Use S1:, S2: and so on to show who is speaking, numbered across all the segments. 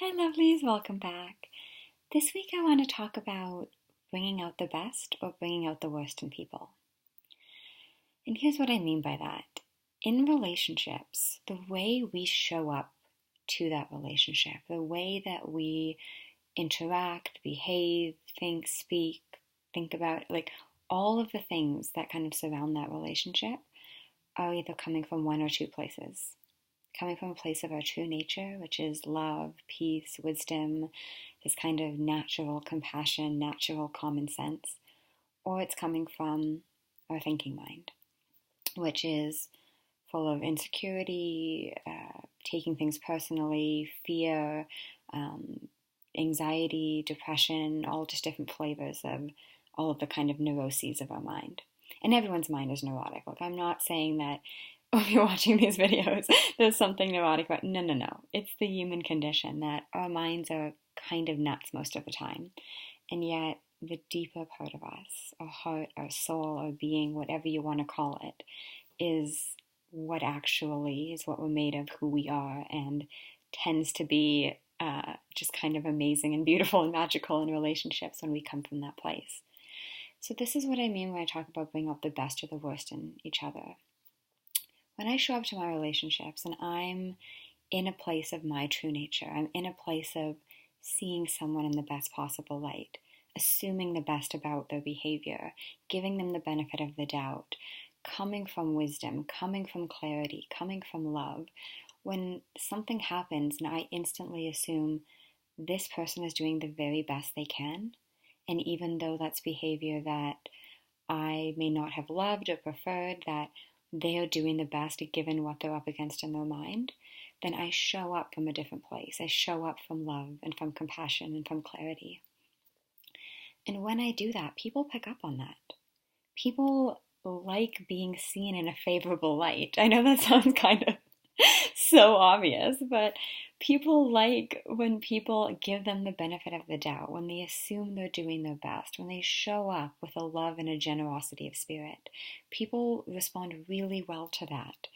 S1: Hi, lovelies, welcome back. This week I want to talk about bringing out the best or bringing out the worst in people. And here's what I mean by that. In relationships, the way we show up to that relationship, the way that we interact, behave, think, speak, think about, like all of the things that kind of surround that relationship are either coming from one or two places. Coming from a place of our true nature, which is love, peace, wisdom, this kind of natural compassion, natural common sense, or it's coming from our thinking mind, which is full of insecurity, taking things personally, fear, anxiety, depression, all just different flavors of all of the kind of neuroses of our mind. And everyone's mind is neurotic. Like, I'm not saying that if you're watching these videos, there's something neurotic about it. No. It's the human condition that our minds are kind of nuts most of the time. And yet, the deeper part of us, our heart, our soul, our being, whatever you want to call it, is what actually is what we're made of, who we are, and tends to be just kind of amazing and beautiful and magical in relationships when we come from that place. So this is what I mean when I talk about bringing out the best or the worst in each other. When I show up to my relationships and I'm in a place of my true nature, I'm in a place of seeing someone in the best possible light, assuming the best about their behavior, giving them the benefit of the doubt, coming from wisdom, coming from clarity, coming from love. When something happens and I instantly assume this person is doing the very best they can, and even though that's behavior that I may not have loved or preferred, that they are doing the best given what they're up against in their mind, then I show up from a different place. I show up from love and from compassion and from clarity. And when I do that, people pick up on that. People like being seen in a favorable light. I know that sounds kind of so obvious, but people like when people give them the benefit of the doubt, when they assume they're doing their best, when they show up with a love and a generosity of spirit. People respond really well to that.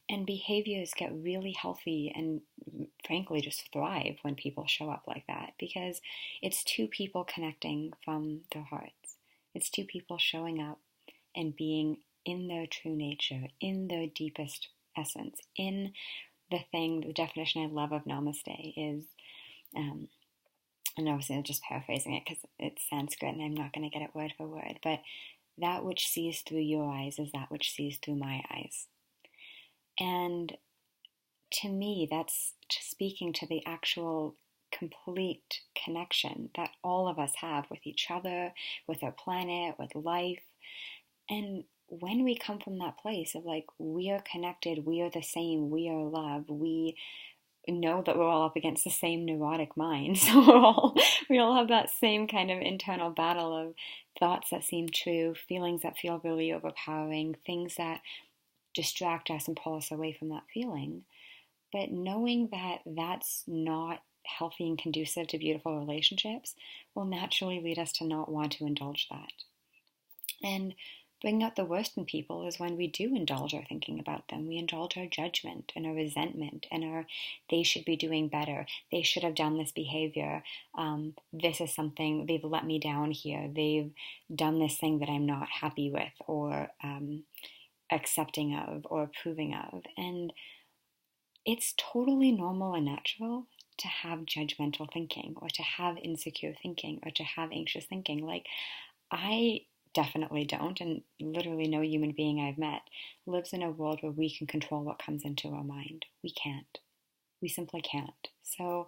S1: And behaviors get really healthy and frankly just thrive when people show up like that, because it's two people connecting from their hearts. It's two people showing up and being in their true nature, in their deepest essence, in the definition I love of Namaste is, and obviously I'm just paraphrasing it because it's Sanskrit and I'm not going to get it word for word, but that which sees through your eyes is that which sees through my eyes. And to me, that's speaking to the actual complete connection that all of us have with each other, with our planet, with life. And when we come from that place of like, we are connected, we are the same, we are love, we know that we're all up against the same neurotic mind. So we all have that same kind of internal battle of thoughts that seem true, feelings that feel really overpowering, things that distract us and pull us away from that feeling. But knowing that that's not healthy and conducive to beautiful relationships will naturally lead us to not want to indulge that. And bringing out the worst in people is when we do indulge our thinking about them. We indulge our judgment and our resentment and our, they should be doing better. They should have done this behavior. This is something, they've let me down here. They've done this thing that I'm not happy with or accepting of or approving of. And it's totally normal and natural to have judgmental thinking or to have insecure thinking or to have anxious thinking. Like, I definitely don't, and literally no human being I've met lives in a world where we can control what comes into our mind. We can't. We simply can't. So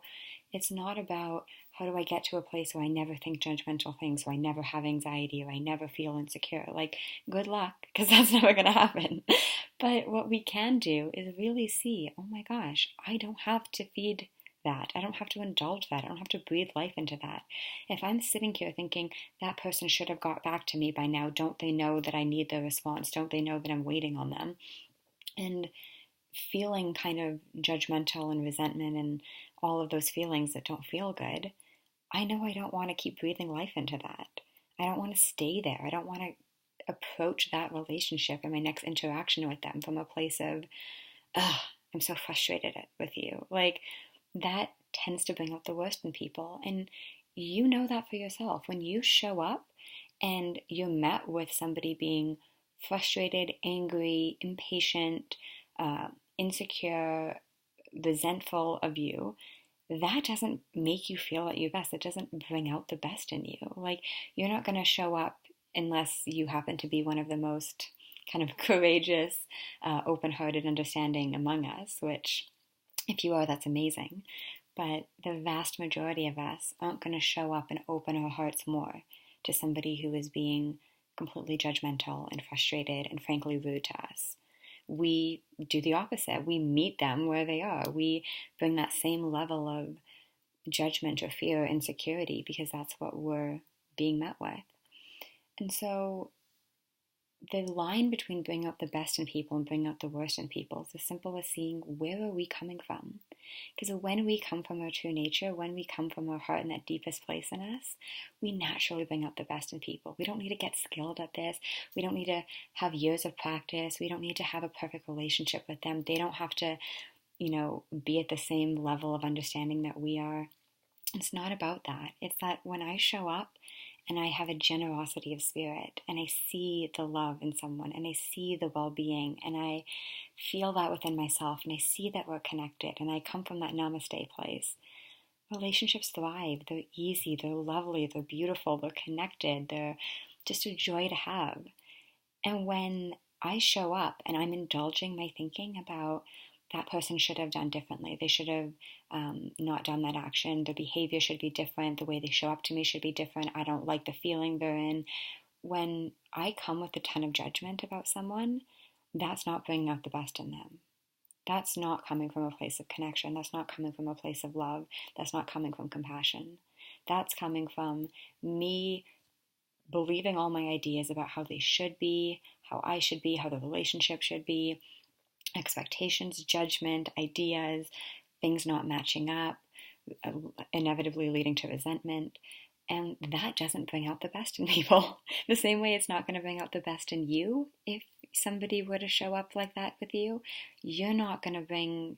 S1: it's not about how do I get to a place where I never think judgmental things, or I never have anxiety, or I never feel insecure. Like, good luck, because that's never going to happen. But what we can do is really see, oh my gosh, I don't have to feed that. I don't have to indulge that. I don't have to breathe life into that. If I'm sitting here thinking that person should have got back to me by now, don't they know that I need their response? Don't they know that I'm waiting on them? And feeling kind of judgmental and resentment and all of those feelings that don't feel good, I know I don't want to keep breathing life into that. I don't want to stay there. I don't want to approach that relationship and my next interaction with them from a place of, I'm so frustrated with you. Like, that tends to bring out the worst in people. And you know that for yourself. When you show up and you're met with somebody being frustrated, angry, impatient, insecure, resentful of you, that doesn't make you feel at your best. It doesn't bring out the best in you. Like, you're not going to show up unless you happen to be one of the most kind of courageous, open-hearted, understanding among us, which, if you are, that's amazing. But the vast majority of us aren't going to show up and open our hearts more to somebody who is being completely judgmental and frustrated and frankly rude to us. We do the opposite. We meet them where they are. We bring that same level of judgment or fear or insecurity because that's what we're being met with. And so the line between bring out the best in people and bring out the worst in people is as simple as seeing where are we coming from. Because when we come from our true nature, when we come from our heart and that deepest place in us, we naturally bring out the best in people. We don't need to get skilled at this. We don't need to have years of practice. We don't need to have a perfect relationship with them. They don't have to, be at the same level of understanding that we are. It's not about that. It's that when I show up and I have a generosity of spirit and I see the love in someone and I see the well-being and I feel that within myself and I see that we're connected and I come from that Namaste place, relationships thrive. They're easy, they're lovely, they're beautiful, they're connected, they're just a joy to have. And when I show up and I'm indulging my thinking about that person should have done differently. They should have not done that action. Their behavior should be different. The way they show up to me should be different. I don't like the feeling they're in. When I come with a ton of judgment about someone, that's not bringing out the best in them. That's not coming from a place of connection. That's not coming from a place of love. That's not coming from compassion. That's coming from me believing all my ideas about how they should be, how I should be, how the relationship should be, expectations, judgment, ideas, things not matching up, inevitably leading to resentment. And that doesn't bring out the best in people. The same way it's not going to bring out the best in you. If somebody were to show up like that with you, you're not going to bring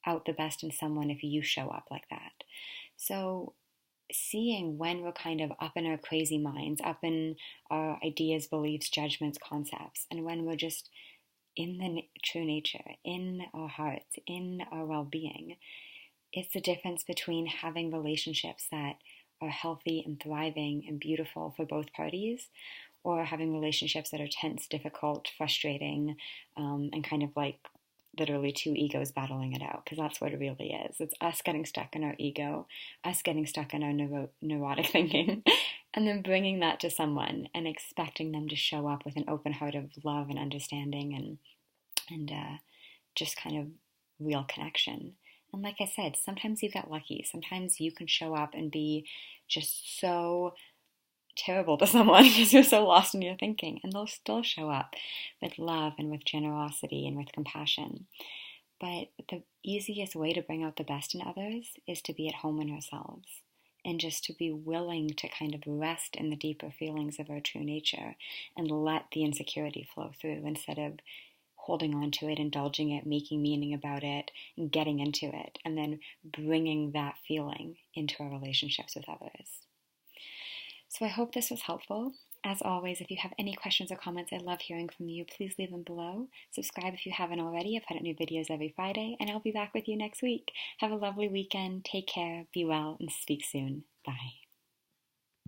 S1: out the best in someone if you show up like that. So seeing when we're kind of up in our crazy minds, up in our ideas, beliefs, judgments, concepts, and when we're just in the true nature, in our hearts, in our well-being. It's the difference between having relationships that are healthy and thriving and beautiful for both parties, or having relationships that are tense, difficult, frustrating, and kind of like literally two egos battling it out, because that's what it really is. It's us getting stuck in our ego, us getting stuck in our neurotic thinking, and then bringing that to someone and expecting them to show up with an open heart of love and understanding and just kind of real connection. And like I said, sometimes you get lucky. Sometimes you can show up and be just so terrible to someone because you're so lost in your thinking, and they'll still show up with love and with generosity and with compassion. But the easiest way to bring out the best in others is to be at home in ourselves and just to be willing to kind of rest in the deeper feelings of our true nature and let the insecurity flow through instead of holding on to it, indulging it, making meaning about it, and getting into it, and then bringing that feeling into our relationships with others. So I hope this was helpful. As always, if you have any questions or comments, I love hearing from you. Please leave them below. Subscribe if you haven't already. I put out new videos every Friday, and I'll be back with you next week. Have a lovely weekend. Take care, be well, and speak soon. Bye.